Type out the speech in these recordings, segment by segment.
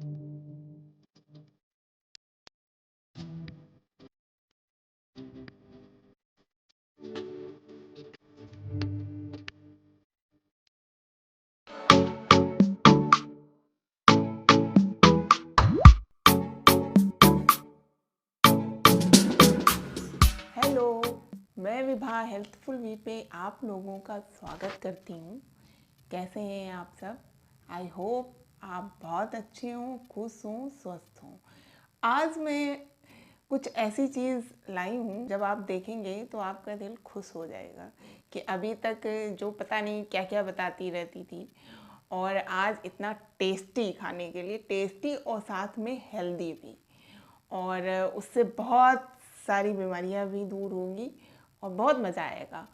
Hello, मैं Vibha healthful we पे आप लोगों का स्वागत करती हूँ। कैसे हैं आप सब? आई होप आप बहुत अच्छे हों, खुश हों, स्वस्थ हों। आज मैं कुछ ऐसी चीज़ लाई हूँ, जब आप देखेंगे तो आपका दिल खुश हो जाएगा कि अभी तक जो पता नहीं क्या क्या बताती रहती थी, और आज इतना टेस्टी, खाने के लिए टेस्टी और साथ में हेल्दी भी, और उससे बहुत सारी बीमारियां भी दूर होंगी और बहुत मज़ा आएगा।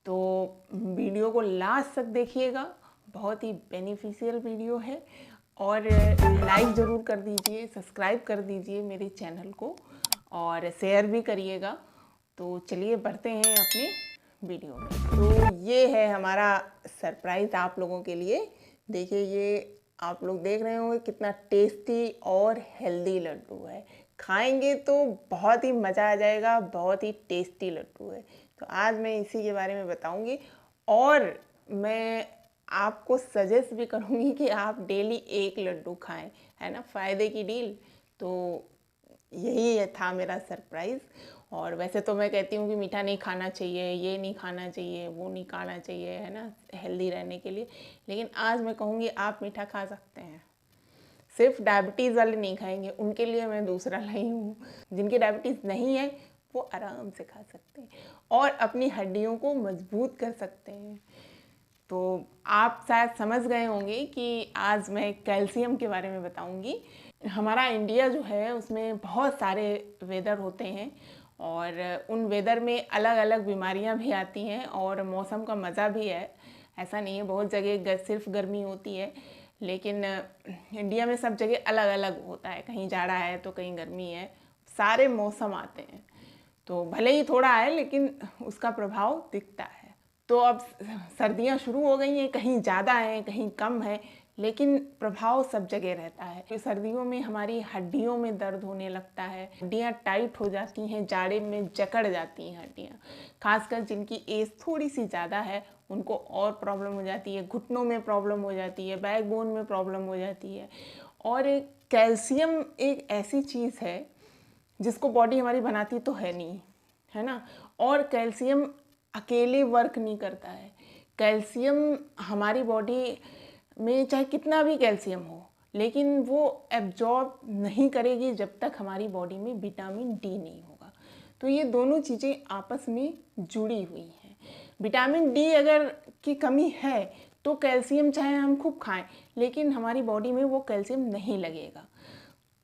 तो वीडियो को लास्ट तक देखिएगा, बहुत ही बेनिफिशियल वीडियो है। और लाइक ज़रूर कर दीजिए, सब्सक्राइब कर दीजिए मेरे चैनल को, और शेयर भी करिएगा। तो चलिए बढ़ते हैं अपने वीडियो में। तो ये है हमारा सरप्राइज़ आप लोगों के लिए। देखिए, ये आप लोग देख रहे होंगे कितना टेस्टी और हेल्दी लड्डू है। खाएंगे तो बहुत ही मज़ा आ जाएगा, बहुत ही टेस्टी लड्डू है। तो आज मैं इसी के बारे में बताऊंगी, और मैं आपको सजेस्ट भी करूंगी कि आप डेली एक लड्डू खाएं, है ना, फ़ायदे की डील। तो यही था मेरा सरप्राइज़। और वैसे तो मैं कहती हूँ कि मीठा नहीं खाना चाहिए, ये नहीं खाना चाहिए, वो नहीं खाना चाहिए, है ना, हेल्दी रहने के लिए। लेकिन आज मैं कहूँगी आप मीठा खा सकते हैं। सिर्फ डायबिटीज़ वाले नहीं खाएंगे, उनके लिए मैं दूसरा लाई हूँ। जिनकी डायबिटीज़ नहीं है वो आराम से खा सकते हैं और अपनी हड्डियों को मजबूत कर सकते हैं। तो आप शायद समझ गए होंगे कि आज मैं कैल्शियम के बारे में बताऊंगी। हमारा इंडिया जो है उसमें बहुत सारे वेदर होते हैं, और उन वेदर में अलग अलग बीमारियां भी आती हैं, और मौसम का मज़ा भी है। ऐसा नहीं है बहुत जगह सिर्फ गर्मी होती है, लेकिन इंडिया में सब जगह अलग अलग होता है। कहीं जाड़ा है तो कहीं गर्मी है, सारे मौसम आते हैं। तो भले ही थोड़ा है लेकिन उसका प्रभाव दिखता है। तो अब सर्दियां शुरू हो गई हैं, कहीं ज़्यादा है कहीं कम है, लेकिन प्रभाव सब जगह रहता है। तो सर्दियों में हमारी हड्डियों में दर्द होने लगता है, हड्डियां टाइट हो जाती हैं, जाड़े में जकड़ जाती हैं हड्डियां। खासकर जिनकी एज थोड़ी सी ज़्यादा है उनको और प्रॉब्लम हो जाती है, घुटनों में प्रॉब्लम हो जाती है, बैकबोन में प्रॉब्लम हो जाती है। और कैल्शियम एक ऐसी चीज़ है जिसको बॉडी हमारी बनाती तो है नहीं, है ना। और कैल्शियम अकेले वर्क नहीं करता है। कैल्शियम हमारी बॉडी में चाहे कितना भी कैल्शियम हो, लेकिन वो एब्जॉर्ब नहीं करेगी जब तक हमारी बॉडी में विटामिन डी नहीं होगा। तो ये दोनों चीज़ें आपस में जुड़ी हुई हैं। विटामिन डी अगर की कमी है तो कैल्शियम चाहे हम खूब खाएं, लेकिन हमारी बॉडी में वो कैल्शियम नहीं लगेगा।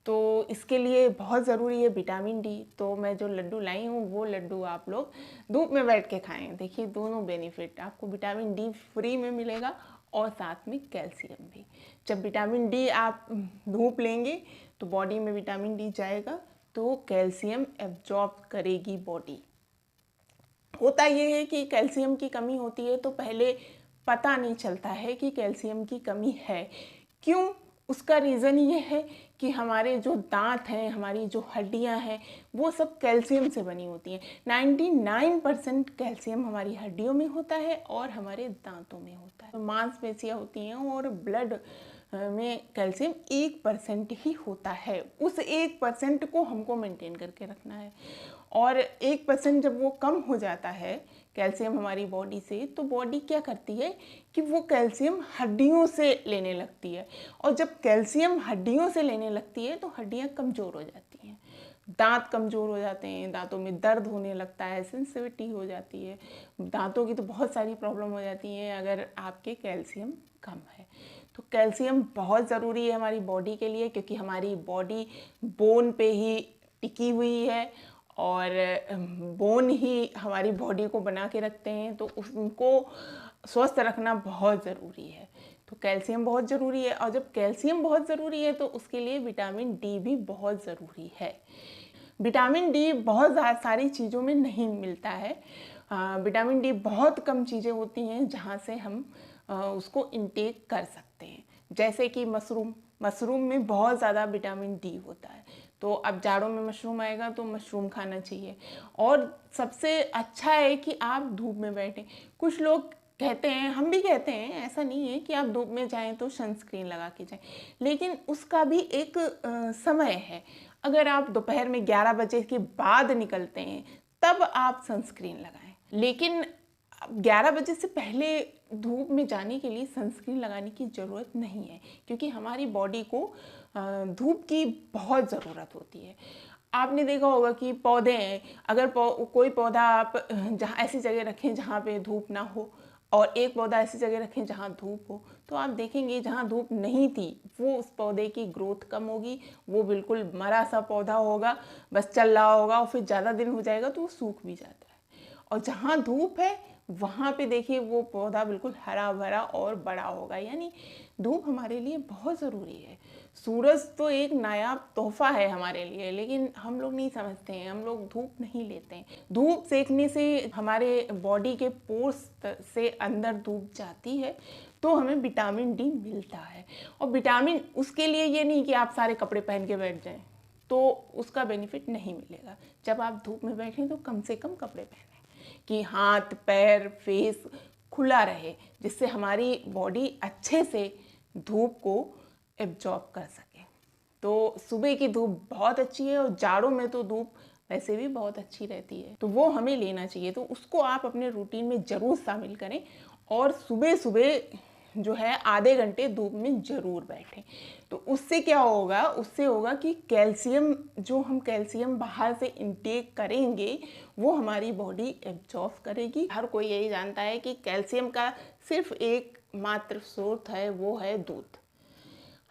तो इसके लिए बहुत ज़रूरी है विटामिन डी। तो मैं जो लड्डू लाई हूँ वो लड्डू आप लोग धूप में बैठ के खाएं। देखिए, दोनों बेनिफिट आपको, विटामिन डी फ्री में मिलेगा और साथ में कैल्शियम भी। जब विटामिन डी आप धूप लेंगे तो बॉडी में विटामिन डी जाएगा, तो कैल्शियम एब्जॉर्ब करेगी बॉडी। होता ये है कि कैल्शियम की कमी होती है तो पहले पता नहीं चलता है कि कैल्शियम की कमी है। क्यों? उसका रीज़न ये है कि हमारे जो दांत हैं, हमारी जो हड्डियां हैं, वो सब कैल्शियम से बनी होती हैं। 99% कैल्शियम हमारी हड्डियों में होता है और हमारे दांतों में होता है। तो मांसपेशियां होती हैं, और ब्लड में कैल्शियम 1% ही होता है। उस 1% को हमको मेंटेन करके रखना है। और 1% जब वो कम हो जाता है कैल्शियम हमारी बॉडी से, तो बॉडी क्या करती है कि वो कैल्शियम हड्डियों से लेने लगती है। और जब कैल्शियम हड्डियों से लेने लगती है तो हड्डियाँ कमज़ोर हो जाती हैं, दांत कमज़ोर हो जाते हैं, दांतों में दर्द होने लगता है, सेंसिटिविटी हो जाती है, दांतों की तो बहुत सारी प्रॉब्लम हो जाती हैं अगर आपके कैल्शियम कम है। तो कैल्शियम बहुत ज़रूरी है हमारी बॉडी के लिए, क्योंकि हमारी बॉडी बोन पे ही टिकी हुई है, और बोन ही हमारी बॉडी को बना के रखते हैं। तो उनको स्वस्थ रखना बहुत ज़रूरी है। तो कैल्शियम बहुत ज़रूरी है, और जब कैल्शियम बहुत ज़रूरी है तो उसके लिए विटामिन डी भी बहुत ज़रूरी है। विटामिन डी बहुत सारी चीज़ों में नहीं मिलता है। विटामिन डी बहुत कम चीज़ें होती हैं जहाँ से हम उसको इनटेक कर सकते हैं, जैसे कि मशरूम। मशरूम में बहुत ज़्यादा विटामिन डी होता है। तो अब जाड़ों में मशरूम आएगा तो मशरूम खाना चाहिए। और सबसे अच्छा है कि आप धूप में बैठें। कुछ लोग कहते हैं, हम भी कहते हैं, ऐसा नहीं है कि आप धूप में जाएं तो सनस्क्रीन लगा के जाएं, लेकिन उसका भी एक समय है। अगर आप दोपहर में 11 बजे के बाद निकलते हैं तब आप सनस्क्रीन लगाएं, लेकिन 11 बजे से पहले धूप में जाने के लिए सनस्क्रीन लगाने की ज़रूरत नहीं है, क्योंकि हमारी बॉडी को धूप की बहुत ज़रूरत होती है। आपने देखा होगा कि पौधे हैं, अगर कोई पौधा आप जहाँ ऐसी जगह रखें जहाँ पे धूप ना हो, और एक पौधा ऐसी जगह रखें जहाँ धूप हो, तो आप देखेंगे जहाँ धूप नहीं थी वो उस पौधे की ग्रोथ कम होगी, वो बिल्कुल मरा सा पौधा होगा, बस चल रहा होगा, और फिर ज़्यादा दिन हो जाएगा तो वो सूख भी जाता है। और जहाँ धूप है वहाँ पे देखिए वो पौधा बिल्कुल हरा भरा और बड़ा होगा। यानी धूप हमारे लिए बहुत ज़रूरी है। सूरज तो एक नायाब तोहफा है हमारे लिए, लेकिन हम लोग नहीं समझते हैं, हम लोग धूप नहीं लेते हैं। धूप सेकने से हमारे बॉडी के पोर्स से अंदर धूप जाती है तो हमें विटामिन डी मिलता है। और विटामिन उसके लिए ये नहीं कि आप सारे कपड़े पहन के बैठ जाएं, तो उसका बेनिफिट नहीं मिलेगा। जब आप धूप में बैठें तो कम से कम कपड़े पहनें कि हाथ पैर फेस खुला रहे, जिससे हमारी बॉडी अच्छे से धूप को एब्जॉर्ब कर सके। तो सुबह की धूप बहुत अच्छी है, और जाड़ों में तो धूप वैसे भी बहुत अच्छी रहती है, तो वो हमें लेना चाहिए। तो उसको आप अपने रूटीन में ज़रूर शामिल करें, और सुबह सुबह जो है आधे घंटे धूप में ज़रूर बैठें। तो उससे क्या होगा, उससे होगा कि कैल्शियम, जो हम कैल्शियम बाहर से इंटेक करेंगे वो हमारी बॉडी एब्जॉर्ब करेगी। हर कोई यही जानता है कि कैल्शियम का सिर्फ एक मात्र स्रोत है, वो है दूध।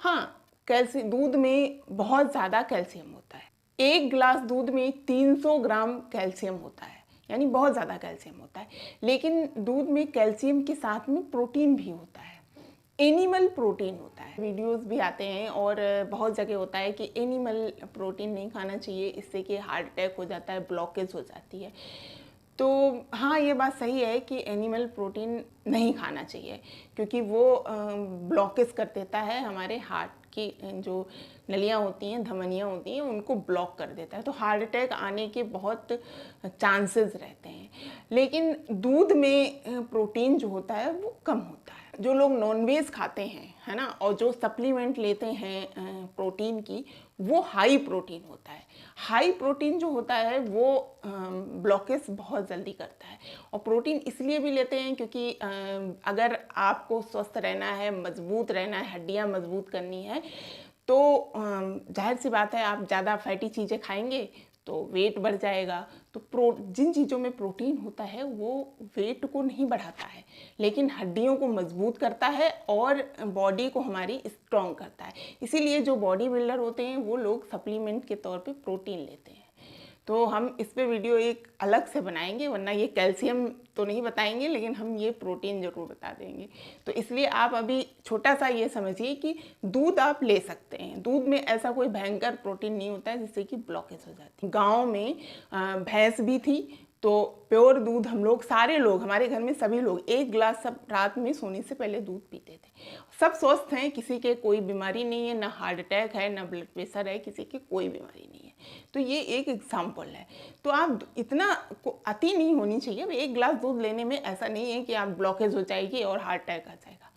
हाँ, कैल्शियम दूध में बहुत ज़्यादा कैल्शियम होता है। एक गिलास दूध में 300 ग्राम कैल्शियम होता है, यानी बहुत ज़्यादा कैल्शियम होता है। लेकिन दूध में कैल्शियम के साथ में प्रोटीन भी होता है, एनिमल प्रोटीन होता है। वीडियोस भी आते हैं और बहुत जगह होता है कि एनिमल प्रोटीन नहीं खाना चाहिए, इससे कि हार्ट अटैक हो जाता है, ब्लॉकेज हो जाती है। तो हाँ, ये बात सही है कि एनिमल प्रोटीन नहीं खाना चाहिए, क्योंकि वो ब्लॉकेज कर देता है हमारे हार्ट की जो नलियाँ होती हैं, धमनियाँ होती हैं, उनको ब्लॉक कर देता है, तो हार्ट अटैक आने के बहुत चांसेस रहते हैं। लेकिन दूध में प्रोटीन जो होता है वो कम होता है। जो लोग नॉनवेज खाते हैं, है ना, और जो सप्लीमेंट लेते हैं प्रोटीन की, वो हाई प्रोटीन होता है। हाई प्रोटीन जो होता है वो ब्लॉकेज बहुत जल्दी करता है। और प्रोटीन इसलिए भी लेते हैं क्योंकि अगर आपको स्वस्थ रहना है, मजबूत रहना है, हड्डियां मजबूत करनी है, तो जाहिर सी बात है आप ज़्यादा फैटी चीज़ें खाएंगे तो वेट बढ़ जाएगा। तो जिन चीज़ों में प्रोटीन होता है वो वेट को नहीं बढ़ाता है, लेकिन हड्डियों को मजबूत करता है और बॉडी को हमारी स्ट्रॉन्ग करता है। इसीलिए जो बॉडी बिल्डर होते हैं वो लोग सप्लीमेंट के तौर पे प्रोटीन लेते हैं। तो हम इस पे वीडियो एक अलग से बनाएंगे, वरना ये कैल्शियम तो नहीं बताएंगे, लेकिन हम ये प्रोटीन ज़रूर बता देंगे। तो इसलिए आप अभी छोटा सा ये समझिए कि दूध आप ले सकते हैं। दूध में ऐसा कोई भयंकर प्रोटीन नहीं होता है जिससे कि ब्लॉकेज हो जाती है। गाँव में भैंस भी थी, तो प्योर दूध हम लोग सारे लोग, हमारे घर में सभी लोग एक गिलास सब रात में सोने से पहले दूध पीते थे। सब स्वस्थ हैं, किसी के कोई बीमारी नहीं है, ना हार्ट अटैक है, ना ब्लड प्रेशर है, किसी की कोई बीमारी नहीं है। तो ये एक एग्जाम्पल है। तो आप इतना अति नहीं होनी चाहिए। एक गिलास दूध लेने में ऐसा नहीं है कि आप ब्लॉकेज हो जाएगी और हार्ट अटैक आ जाएगा।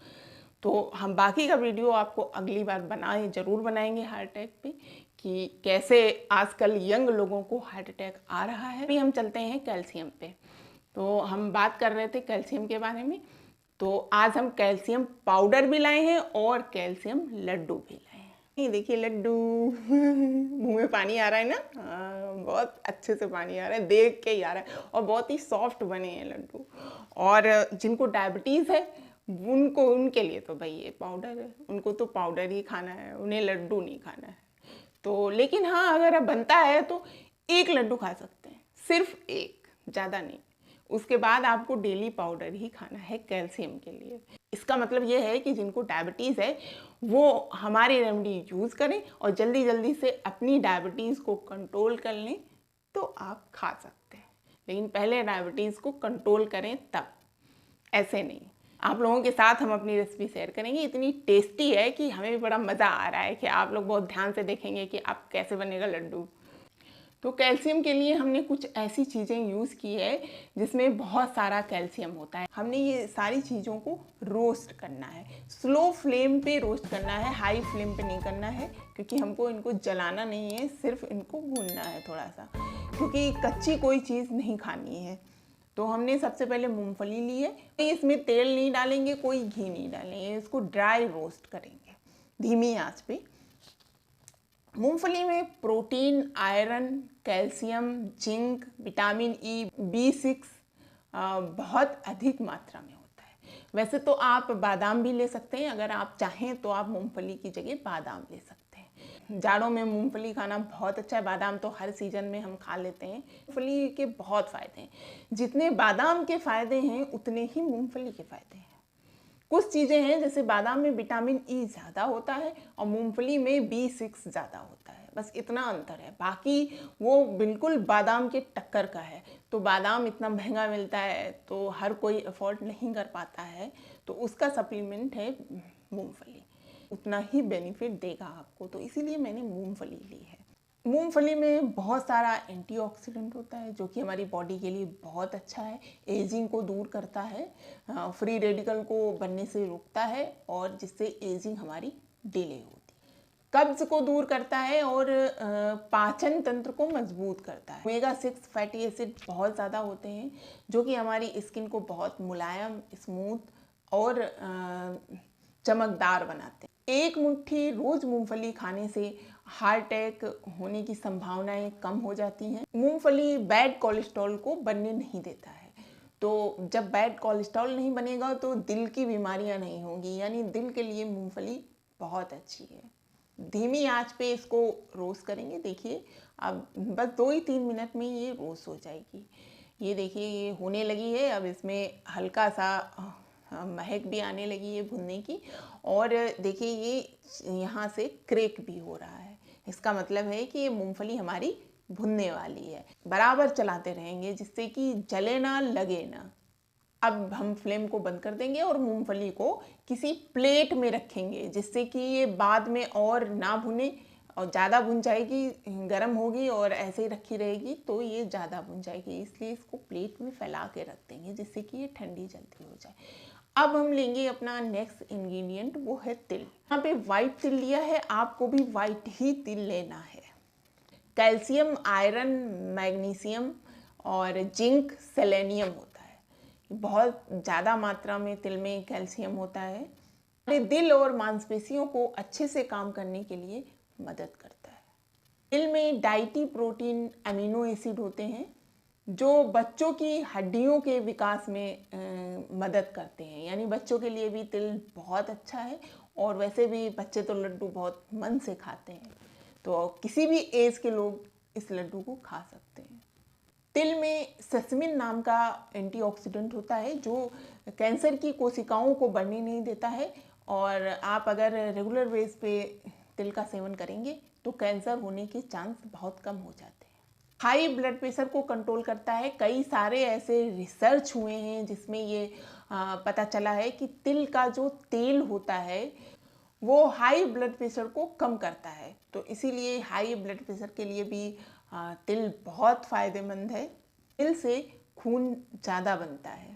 तो हम बाकी का वीडियो आपको अगली बार ज़रूर बनाएंगे हार्ट अटैक पे, कि कैसे आजकल यंग लोगों को हार्ट अटैक आ रहा है। अभी हम चलते हैं कैल्शियम पे। तो हम बात कर रहे थे कैल्शियम के बारे में, तो आज हम कैल्शियम पाउडर भी लाए हैं और कैल्शियम लड्डू भी लाए हैं। ये देखिए लड्डू मुंह में पानी आ रहा है ना, बहुत अच्छे से पानी आ रहा है, देख के ही आ रहा है। और बहुत ही सॉफ्ट बने हैं लड्डू। और जिनको डायबिटीज़ है उनके लिए तो भाई ये पाउडर है, उनको तो पाउडर ही खाना है, उन्हें लड्डू नहीं खाना है। तो लेकिन हाँ, अगर बनता है तो एक लड्डू खा सकते हैं, सिर्फ एक, ज़्यादा नहीं। उसके बाद आपको डेली पाउडर ही खाना है कैल्शियम के लिए। इसका मतलब ये है कि जिनको डायबिटीज़ है वो हमारी रेमेडी यूज़ करें और जल्दी जल्दी से अपनी डायबिटीज़ को कंट्रोल कर लें, तो आप खा सकते हैं। लेकिन पहले डायबिटीज़ को कंट्रोल करें तब, ऐसे नहीं। आप लोगों के साथ हम अपनी रेसिपी शेयर करेंगे। इतनी टेस्टी है कि हमें भी बड़ा मज़ा आ रहा है कि आप लोग बहुत ध्यान से देखेंगे कि आप कैसे बनेगा लड्डू। तो कैल्शियम के लिए हमने कुछ ऐसी चीज़ें यूज़ की है जिसमें बहुत सारा कैल्शियम होता है। हमने ये सारी चीज़ों को रोस्ट करना है, स्लो फ्लेम पे रोस्ट करना है, हाई फ्लेम पे नहीं करना है, क्योंकि हमको इनको जलाना नहीं है, सिर्फ इनको भूनना है थोड़ा सा, क्योंकि कच्ची कोई चीज़ नहीं खानी है। तो हमने सबसे पहले मूंगफली ली है। इसमें तेल नहीं डालेंगे, कोई घी नहीं डालेंगे, इसको ड्राई रोस्ट करेंगे धीमी आंच पे। मूंगफली में protein, iron, calcium, zinc, vitamin E, B6 बहुत अधिक मात्रा में होता है। वैसे तो आप बादाम भी ले सकते हैं, अगर आप चाहें तो आप मूंगफली की जगह बादाम ले सकते हैं। जाड़ों में मूंगफली खाना बहुत अच्छा है। बादाम तो हर सीजन में हम खा लेते हैं। मूंगफली के बहुत फ़ायदे हैं। जितने बादाम के फ़ायदे हैं उतने ही मूंगफली के फ़ायदे हैं। कुछ चीज़ें हैं जैसे बादाम में विटामिन ई ज़्यादा होता है और मूंगफली में B6 ज़्यादा होता है, बस इतना अंतर है। बाकी वो बिल्कुल बादाम के टक्कर का है। तो बादाम इतना महंगा मिलता है तो हर कोई अफोर्ड नहीं कर पाता है, तो उसका सप्लीमेंट है मूंगफली, उतना ही बेनिफिट देगा आपको, तो इसीलिए मैंने मूंगफली ली है। मूंगफली में बहुत सारा एंटीऑक्सीडेंट होता है जो कि हमारी बॉडी के लिए बहुत अच्छा है। एजिंग को दूर करता है, फ्री रेडिकल को बनने से रोकता है और जिससे एजिंग हमारी डिले होती है। कब्ज को दूर करता है और पाचन तंत्र को मजबूत करता है। ओमेगा-6 फैटी एसिड बहुत ज़्यादा होते हैं जो कि हमारी स्किन को बहुत मुलायम, स्मूथ और चमकदार बनाते हैं। एक मुट्ठी रोज मूंगफली खाने से हार्ट अटैक होने की संभावनाएं कम हो जाती हैं। मूंगफली बैड कोलेस्ट्रॉल को बनने नहीं देता है, तो जब बैड कोलेस्ट्रॉल नहीं बनेगा तो दिल की बीमारियां नहीं होंगी, यानी दिल के लिए मूंगफली बहुत अच्छी है। धीमी आंच पे इसको रोस्ट करेंगे। देखिए अब बस 2 ही 3 मिनट में ये रोस्ट हो जाएगी। ये देखिए ये होने लगी है। अब इसमें हल्का सा महक भी आने लगी है भुनने की, और देखिए ये यहाँ से क्रैक भी हो रहा है। इसका मतलब है कि ये मूंगफली हमारी भुनने वाली है। बराबर चलाते रहेंगे जिससे कि जले ना, लगे ना। अब हम फ्लेम को बंद कर देंगे और मूंगफली को किसी प्लेट में रखेंगे जिससे कि ये बाद में और ना भुने, और ज़्यादा भुन जाएगी, गर्म होगी और ऐसे ही रखी रहेगी तो ये ज़्यादा भुन जाएगी, इसलिए इसको प्लेट में फैला के रख देंगे जिससे कि ये ठंडी जल्दी हो जाए। अब हम लेंगे अपना नेक्स्ट इंग्रेडिएंट, वो है तिल। यहाँ पे वाइट तिल लिया है, आपको भी वाइट ही तिल लेना है। कैल्शियम, आयरन, मैग्नीशियम और जिंक, सेलेनियम होता है। बहुत ज़्यादा मात्रा में तिल में कैल्शियम होता है। हमारे दिल और मांसपेशियों को अच्छे से काम करने के लिए मदद करता है। तिल में डाइटी प्रोटीन अमीनो एसिड होते हैं जो बच्चों की हड्डियों के विकास में मदद करते हैं, यानी बच्चों के लिए भी तिल बहुत अच्छा है। और वैसे भी बच्चे तो लड्डू बहुत मन से खाते हैं, तो किसी भी एज के लोग इस लड्डू को खा सकते हैं। तिल में सेसमिन नाम का एंटीऑक्सीडेंट होता है जो कैंसर की कोशिकाओं को बढ़ने नहीं देता है, और आप अगर रेगुलर बेस पे तिल का सेवन करेंगे तो कैंसर होने के चांस बहुत कम हो जाते हैं। हाई ब्लड प्रेशर को कंट्रोल करता है। कई सारे ऐसे रिसर्च हुए हैं जिसमें ये पता चला है कि तिल का जो तेल होता है वो हाई ब्लड प्रेशर को कम करता है, तो इसीलिए हाई ब्लड प्रेशर के लिए भी तिल बहुत फ़ायदेमंद है। तिल से खून ज़्यादा बनता है।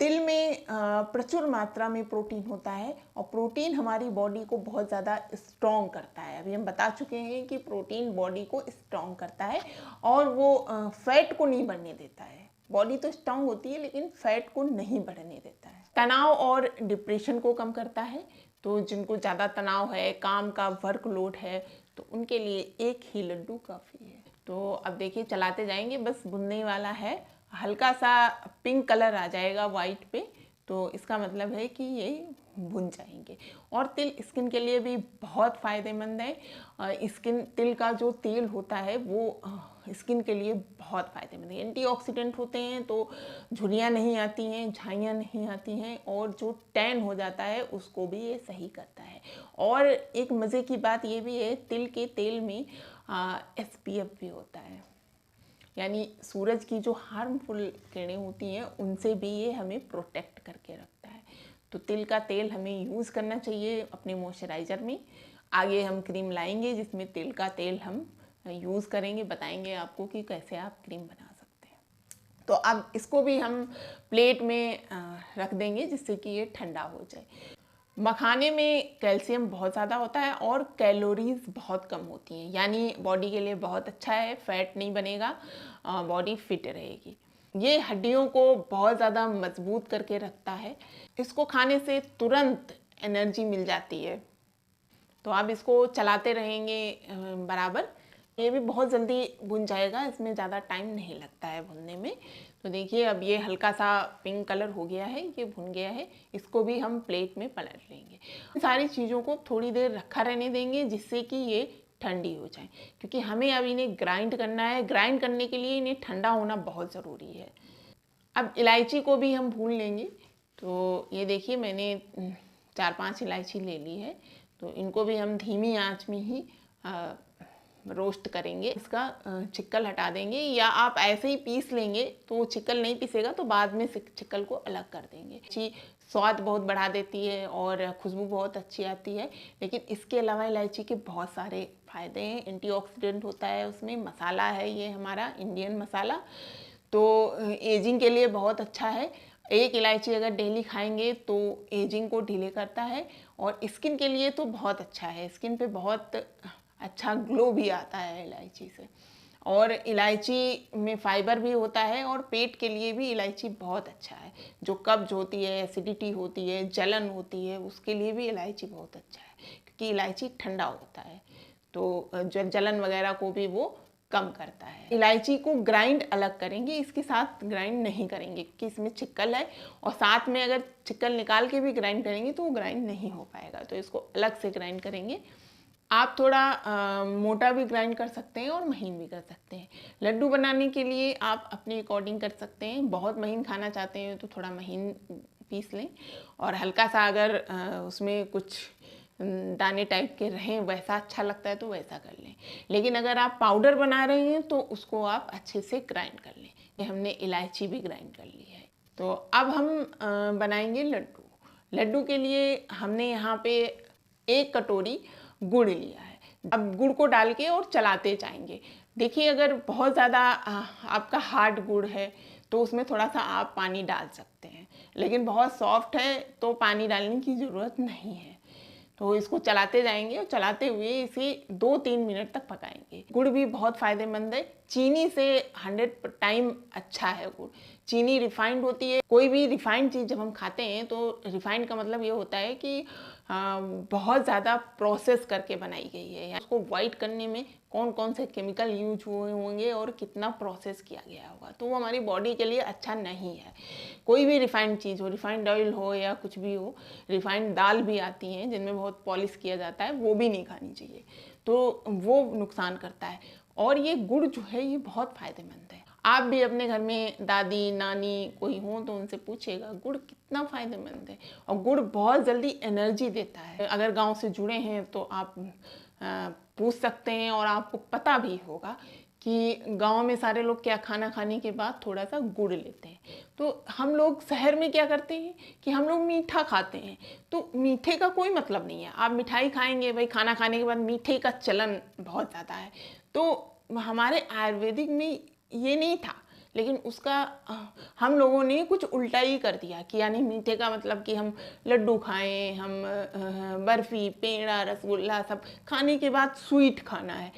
तिल में प्रचुर मात्रा में प्रोटीन होता है और प्रोटीन हमारी बॉडी को बहुत ज़्यादा स्ट्रॉन्ग करता है। अभी हम बता चुके हैं कि प्रोटीन बॉडी को स्ट्रॉन्ग करता है और वो फैट को नहीं बढ़ने देता है। बॉडी तो स्ट्रॉन्ग होती है लेकिन फैट को नहीं बढ़ने देता है। तनाव और डिप्रेशन को कम करता है, तो जिनको ज़्यादा तनाव है, काम का वर्कलोड है, तो उनके लिए एक ही लड्डू काफ़ी है। तो अब देखिए चलाते जाएंगे, बस भुनने वाला है। हल्का सा पिंक कलर आ जाएगा वाइट पे, तो इसका मतलब है कि ये भुन जाएंगे। और तिल स्किन के लिए भी बहुत फ़ायदेमंद है। तिल का जो तेल होता है वो स्किन के लिए बहुत फ़ायदेमंद है। एंटीऑक्सीडेंट होते हैं तो झुर्रियाँ नहीं आती हैं, झाइयाँ नहीं आती हैं, और जो टैन हो जाता है उसको भी ये सही करता है। और एक मज़े की बात ये भी है, तिल के तेल में SPF भी होता है, यानी सूरज की जो हार्मफुल किरणें होती हैं उनसे भी ये हमें प्रोटेक्ट करके रखता है। तो तिल का तेल हमें यूज़ करना चाहिए अपने मॉइस्चराइज़र में। आगे हम क्रीम लाएंगे जिसमें तिल का तेल हम यूज़ करेंगे, बताएंगे आपको कि कैसे आप क्रीम बना सकते हैं। तो अब इसको भी हम प्लेट में रख देंगे जिससे कि ये ठंडा हो जाए। मखाने में कैल्शियम बहुत ज़्यादा होता है और कैलोरीज बहुत कम होती हैं, यानी बॉडी के लिए बहुत अच्छा है, फैट नहीं बनेगा, बॉडी फिट रहेगी। ये हड्डियों को बहुत ज़्यादा मजबूत करके रखता है। इसको खाने से तुरंत एनर्जी मिल जाती है। तो आप इसको चलाते रहेंगे बराबर, ये भी बहुत जल्दी भुन जाएगा, इसमें ज़्यादा टाइम नहीं लगता है भुनने में। तो देखिए अब ये हल्का सा पिंक कलर हो गया है, ये भुन गया है। इसको भी हम प्लेट में पलट लेंगे। सारी चीज़ों को थोड़ी देर रखा रहने देंगे जिससे कि ये ठंडी हो जाए, क्योंकि हमें अब इन्हें ग्राइंड करना है। ग्राइंड करने के लिए इन्हें ठंडा होना बहुत ज़रूरी है। अब इलायची को भी हम भून लेंगे। तो ये देखिए मैंने 4-5 इलायची ले ली है। तो इनको भी हम धीमी आंच में ही रोस्ट करेंगे। इसका छिक्कल हटा देंगे, या आप ऐसे ही पीस लेंगे तो छिक्कल नहीं पीसेगा, तो बाद में छिक्कल को अलग कर देंगे। अच्छी स्वाद बहुत बढ़ा देती है और खुशबू बहुत अच्छी आती है। लेकिन इसके अलावा इलायची के बहुत सारे फ़ायदे हैं। एंटीऑक्सीडेंट होता है उसमें, मसाला है ये हमारा इंडियन मसाला, तो एजिंग के लिए बहुत अच्छा है। एक इलायची अगर डेली खाएंगे तो एजिंग को डिले करता है, और स्किन के लिए तो बहुत अच्छा है। स्किन पे बहुत अच्छा ग्लो भी आता है इलायची से। और इलायची में फाइबर भी होता है, और पेट के लिए भी इलायची बहुत अच्छा है। जो कब्ज होती है, एसिडिटी होती है, जलन होती है, उसके लिए भी इलायची बहुत अच्छा है, क्योंकि इलायची ठंडा होता है, तो जो जलन वगैरह को भी वो कम करता है। इलायची को ग्राइंड अलग करेंगे, इसके साथ ग्राइंड नहीं करेंगे क्योंकि इसमें छिक्कल है, और साथ में अगर छिक्कल निकाल के भी ग्राइंड करेंगे तो वो ग्राइंड नहीं हो पाएगा। तो इसको अलग से ग्राइंड करेंगे। आप थोड़ा मोटा भी ग्राइंड कर सकते हैं और महीन भी कर सकते हैं। लड्डू बनाने के लिए आप अपने अकॉर्डिंग कर सकते हैं। बहुत महीन खाना चाहते हैं तो थोड़ा महीन पीस लें, और हल्का सा अगर उसमें कुछ दाने टाइप के रहें, वैसा अच्छा लगता है तो वैसा कर लें। लेकिन अगर आप पाउडर बना रहे हैं तो उसको आप अच्छे से ग्राइंड कर लें। ये हमने इलायची भी ग्राइंड कर ली है। तो अब हम बनाएंगे लड्डू। लड्डू के लिए हमने यहाँ पे 1 कटोरी गुड़ लिया है। अब गुड़ को डाल के और चलाते जाएंगे। देखिए अगर बहुत ज़्यादा आपका हार्ड गुड़ है तो उसमें थोड़ा सा आप पानी डाल सकते हैं, लेकिन बहुत सॉफ्ट है तो पानी डालने की ज़रूरत नहीं है। तो इसको चलाते जाएंगे, और चलाते हुए इसे 2-3 मिनट तक पकाएंगे। गुड़ भी बहुत फ़ायदेमंद है, चीनी से 100 टाइम अच्छा है गुड़। चीनी रिफाइंड होती है। कोई भी रिफाइंड चीज़ जब हम खाते हैं तो रिफाइंड का मतलब ये होता है कि बहुत ज़्यादा प्रोसेस करके बनाई गई है। उसको वाइट करने में कौन कौन से केमिकल यूज हुए होंगे और कितना प्रोसेस किया गया होगा, तो वो हमारी बॉडी के लिए अच्छा नहीं है। कोई भी रिफाइंड चीज़ हो, रिफाइंड ऑयल हो या कुछ भी हो, रिफाइंड दाल भी आती हैं जिनमें बहुत पॉलिश किया जाता है, वो भी नहीं खानी चाहिए, तो वो नुकसान करता है। और ये गुड़ जो है ये बहुत फ़ायदेमंद है। आप भी अपने घर में दादी नानी कोई हो तो उनसे पूछिएगा गुड़ कितना फ़ायदेमंद है। और गुड़ बहुत जल्दी एनर्जी देता है। अगर गांव से जुड़े हैं तो आप पूछ सकते हैं, और आपको पता भी होगा कि गांव में सारे लोग क्या खाना खाने के बाद थोड़ा सा गुड़ लेते हैं। तो हम लोग शहर में क्या करते हैं कि हम लोग मीठा खाते हैं, तो मीठे का कोई मतलब नहीं है। आप मिठाई खाएंगे, भाई खाना खाने के बाद मीठे का चलन बहुत ज़्यादा है, तो हमारे आयुर्वेदिक में ये नहीं था, लेकिन उसका हम लोगों ने कुछ उल्टा ही कर दिया कि यानी मीठे का मतलब कि हम लड्डू खाएं, हम बर्फ़ी पेड़ा रसगुल्ला सब खाने के बाद स्वीट खाना है।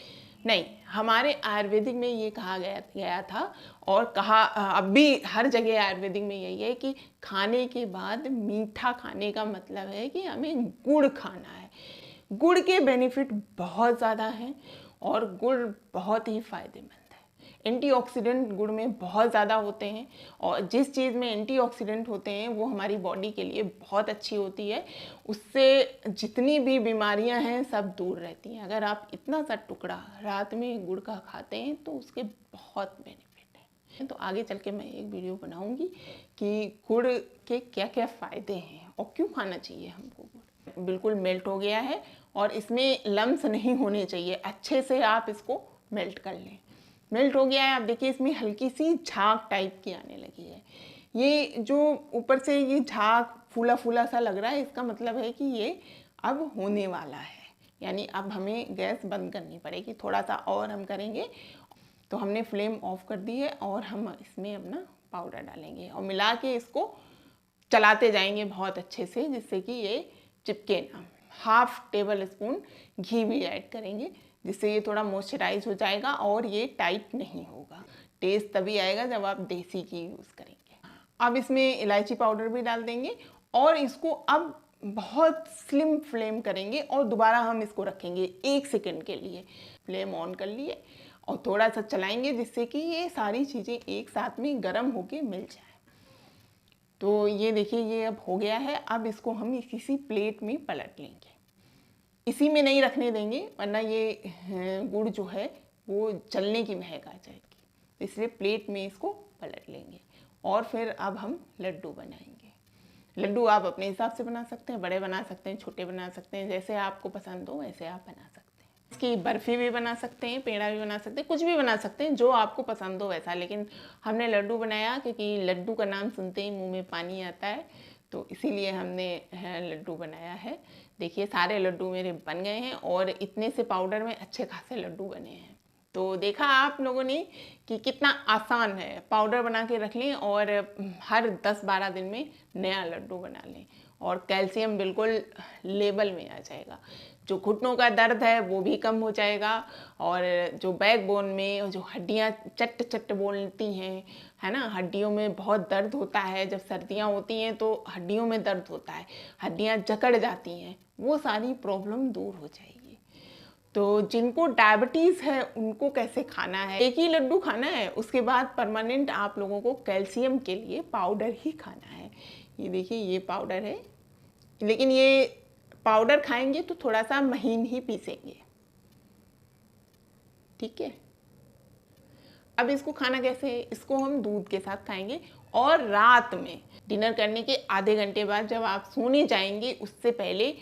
नहीं, हमारे आयुर्वेदिक में ये कहा गया था, और कहा अब भी हर जगह आयुर्वेदिक में यही है कि खाने के बाद मीठा खाने का मतलब है कि हमें गुड़ खाना है। गुड़ के बेनिफिट बहुत ज़्यादा हैं, और गुड़ बहुत ही फ़ायदेमंद है। एंटीऑक्सीडेंट गुड़ में बहुत ज़्यादा होते हैं, और जिस चीज़ में एंटीऑक्सीडेंट होते हैं वो हमारी बॉडी के लिए बहुत अच्छी होती है। उससे जितनी भी बीमारियां हैं सब दूर रहती हैं। अगर आप इतना सा टुकड़ा रात में गुड़ का खाते हैं तो उसके बहुत बेनिफिट हैं। तो आगे चल के मैं एक वीडियो बनाऊंगी कि गुड़ के क्या क्या फ़ायदे हैं और क्यों खाना चाहिए हमको गुड़। बिल्कुल मेल्ट हो गया है, और इसमें लम्स नहीं होने चाहिए। अच्छे से आप इसको मेल्ट कर लें। मेल्ट हो गया है। आप देखिए इसमें हल्की सी झाग टाइप की आने लगी है। ये जो ऊपर से ये झाग फूला फूला सा लग रहा है, इसका मतलब है कि ये अब होने वाला है, यानी अब हमें गैस बंद करनी पड़ेगी। थोड़ा सा और हम करेंगे। तो हमने फ्लेम ऑफ कर दी है और हम इसमें अपना पाउडर डालेंगे और मिला के इसको चलाते जाएंगे बहुत अच्छे से, जिससे कि ये चिपके ना। हाफ टेबल स्पून घी भी ऐड करेंगे, जिससे ये थोड़ा मॉइस्चराइज हो जाएगा और ये टाइट नहीं होगा। टेस्ट तभी आएगा जब आप देसी घी यूज़ करेंगे। अब इसमें इलायची पाउडर भी डाल देंगे और इसको अब बहुत स्लिम फ्लेम करेंगे और दोबारा हम इसको रखेंगे 1 सेकंड के लिए। फ्लेम ऑन कर लिए और थोड़ा सा चलाएंगे, जिससे कि ये सारी चीज़ें एक साथ में गर्म होके मिल जाए। तो ये देखिए, ये अब हो गया है। अब इसको हम किसी प्लेट में पलट लेंगे। इसी में नहीं रखने देंगे, वरना ये गुड़ जो है वो जलने की महक आ जाएगी। इसलिए प्लेट में इसको पलट लेंगे और फिर अब हम लड्डू बनाएंगे। लड्डू आप अपने हिसाब से बना सकते हैं, बड़े बना सकते हैं, छोटे बना सकते हैं, जैसे आपको पसंद हो वैसे आप बना सकते हैं। इसकी बर्फ़ी भी बना सकते हैं, पेड़ा भी बना सकते हैं, कुछ भी बना सकते हैं जो आपको पसंद हो वैसा। लेकिन हमने लड्डू बनाया क्योंकि लड्डू का नाम सुनते ही मुंह में पानी आता है, तो इसीलिए हमने लड्डू बनाया है। देखिए सारे लड्डू मेरे बन गए हैं और इतने से पाउडर में अच्छे खासे लड्डू बने हैं। तो देखा आप लोगों ने कि कितना आसान है। पाउडर बना के रख लें और हर 10-12 दिन में नया लड्डू बना लें और कैल्शियम बिल्कुल लेवल में आ जाएगा। जो घुटनों का दर्द है वो भी कम हो जाएगा और जो बैकबोन में जो हड्डियां चट चट बोलती हैं, है ना, हड्डियों में बहुत दर्द होता है। जब सर्दियां होती हैं तो हड्डियों में दर्द होता है, हड्डियां जकड़ जाती हैं, वो सारी प्रॉब्लम दूर हो जाएगी। तो जिनको डायबिटीज़ है उनको कैसे खाना है, एक ही लड्डू खाना है, उसके बाद परमानेंट आप लोगों को कैल्शियम के लिए पाउडर ही खाना है। ये देखिए ये पाउडर है, लेकिन ये पाउडर खाएंगे तो थोड़ा सा महीन ही पीसेंगे, ठीक है। अब इसको खाना कैसे है, इसको हम दूध के साथ खाएंगे और रात में डिनर करने के आधे घंटे बाद जब आप सोने जाएंगे उससे पहले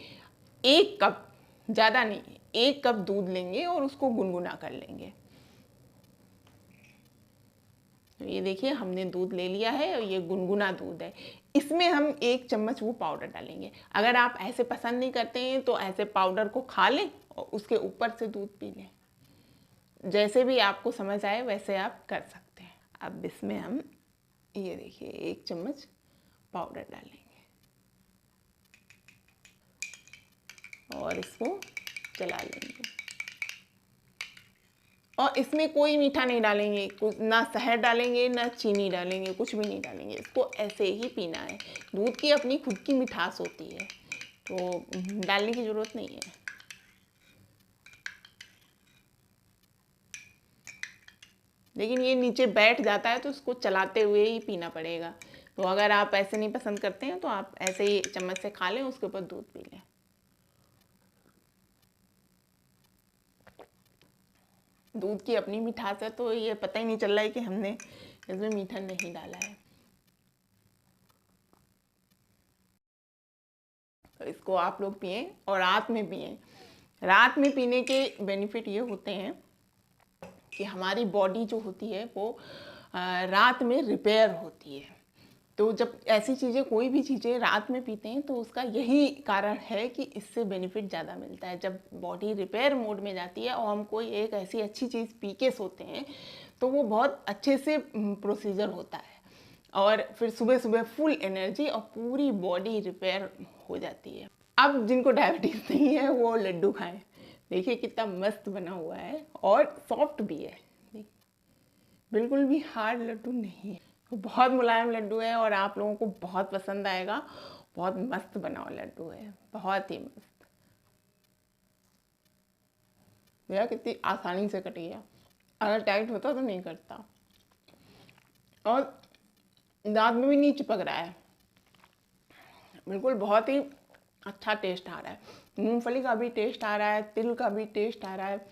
1 कप, ज़्यादा नहीं, 1 कप दूध लेंगे और उसको गुनगुना कर लेंगे। तो ये देखिए हमने दूध ले लिया है और ये गुनगुना दूध है। इसमें हम 1 चम्मच वो पाउडर डालेंगे। अगर आप ऐसे पसंद नहीं करते हैं तो ऐसे पाउडर को खा लें और उसके ऊपर से दूध पी लें। जैसे भी आपको समझ आए वैसे आप कर सकते हैं। अब इसमें हम ये देखिए 1 चम्मच पाउडर डालेंगे और इसको चला लेंगे। और इसमें कोई मीठा नहीं डालेंगे, कुछ ना शहद डालेंगे ना चीनी डालेंगे, कुछ भी नहीं डालेंगे। इसको ऐसे ही पीना है। दूध की अपनी खुद की मिठास होती है, तो डालने की ज़रूरत नहीं है। लेकिन ये नीचे बैठ जाता है तो इसको चलाते हुए ही पीना पड़ेगा। तो अगर आप ऐसे नहीं पसंद करते हैं तो आप ऐसे ही चम्मच से खा लें, उसके ऊपर दूध पी लें। दूध की अपनी मिठास है, तो ये पता ही नहीं चल रहा है कि हमने इसमें मीठा नहीं डाला है। तो इसको आप लोग पिएं और रात में पिएं। रात में पीने के बेनिफिट ये होते हैं कि हमारी बॉडी जो होती है वो रात में रिपेयर होती है। तो जब ऐसी चीज़ें, कोई भी चीज़ें रात में पीते हैं तो उसका यही कारण है कि इससे बेनिफिट ज़्यादा मिलता है। जब बॉडी रिपेयर मोड में जाती है और हम कोई एक ऐसी अच्छी चीज़ पी के सोते हैं तो वो बहुत अच्छे से प्रोसीजर होता है और फिर सुबह सुबह फुल एनर्जी और पूरी बॉडी रिपेयर हो जाती है। अब जिनको डायबिटीज़ नहीं है वो लड्डू खाएं। देखिए कितना मस्त बना हुआ है और सॉफ्ट भी है, बिल्कुल भी हार्ड लड्डू नहीं है। तो बहुत मुलायम लड्डू है और आप लोगों को बहुत पसंद आएगा। बहुत मस्त बना हुआ लड्डू है, बहुत ही मस्त। भैया कितनी आसानी से कट गया, अगर टाइट होता तो नहीं कटता। और दांत में भी नहीं चिपक रहा है, बिल्कुल बहुत ही अच्छा टेस्ट आ रहा है। मूंगफली का भी टेस्ट आ रहा है, तिल का भी टेस्ट आ रहा है,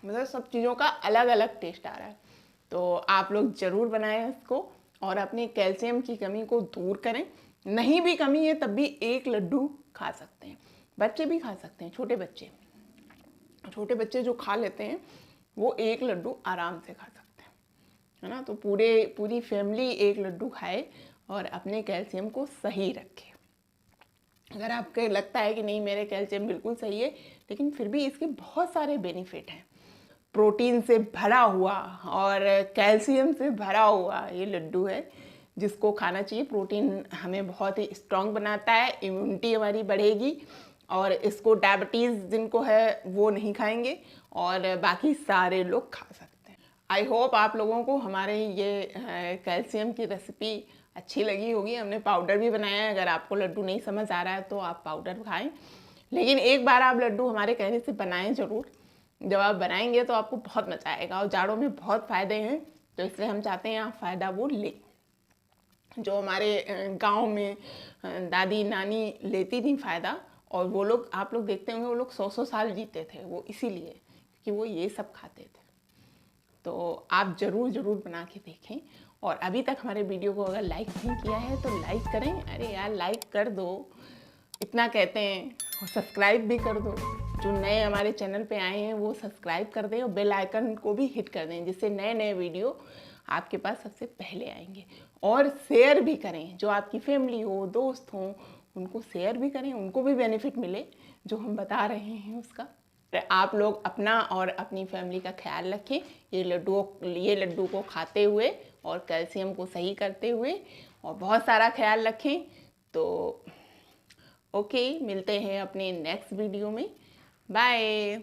मतलब सब चीज़ों का अलग अलग टेस्ट आ रहा है। तो आप लोग ज़रूर बनाएं इसको और अपने कैल्शियम की कमी को दूर करें। नहीं भी कमी है तब भी 1 लड्डू खा सकते हैं, बच्चे भी खा सकते हैं। छोटे बच्चे जो खा लेते हैं वो 1 लड्डू आराम से खा सकते हैं, है ना। तो पूरी फैमिली 1 लड्डू खाए और अपने कैल्शियम को सही रखें। अगर आपको लगता है कि नहीं मेरे कैल्शियम बिल्कुल सही है, लेकिन फिर भी इसके बहुत सारे बेनिफिट हैं। प्रोटीन से भरा हुआ और कैल्शियम से भरा हुआ ये लड्डू है जिसको खाना चाहिए। प्रोटीन हमें बहुत ही स्ट्रांग बनाता है, इम्यूनिटी हमारी बढ़ेगी, और इसको डायबिटीज़ जिनको है वो नहीं खाएंगे और बाकी सारे लोग खा सकते हैं। आई होप आप लोगों को हमारे ये कैल्शियम की रेसिपी अच्छी लगी होगी। हमने पाउडर भी बनाया है, अगर आपको लड्डू नहीं समझ आ रहा है तो आप पाउडर खाएं, लेकिन एक बार आप लड्डू हमारे कहने से बनाएं ज़रूर। जब आप बनाएंगे तो आपको बहुत मजा आएगा, और जाड़ों में बहुत फ़ायदे हैं, तो इसलिए हम चाहते हैं आप फ़ायदा वो लें। जो हमारे गांव में दादी नानी लेती थी फ़ायदा, और वो लोग आप लोग देखते होंगे वो लोग 100-100 साल जीते थे, वो इसीलिए कि वो ये सब खाते थे। तो आप ज़रूर बना के देखें। और अभी तक हमारे वीडियो को अगर लाइक नहीं किया है तो लाइक करें। अरे यार लाइक कर दो, इतना कहते हैं, और सब्सक्राइब भी कर दो। जो नए हमारे चैनल पे आए हैं वो सब्सक्राइब कर दें और बेल आइकन को भी हिट कर दें, जिससे नए नए वीडियो आपके पास सबसे पहले आएंगे। और शेयर भी करें, जो आपकी फैमिली हो, दोस्त हो, उनको शेयर भी करें, उनको भी बेनिफिट मिले जो हम बता रहे हैं उसका। आप लोग अपना और अपनी फैमिली का ख्याल रखें ये लड्डू को खाते हुए और कैल्शियम को सही करते हुए, और बहुत सारा ख्याल रखें। तो ओके, मिलते हैं अपने नेक्स्ट वीडियो में। बाय।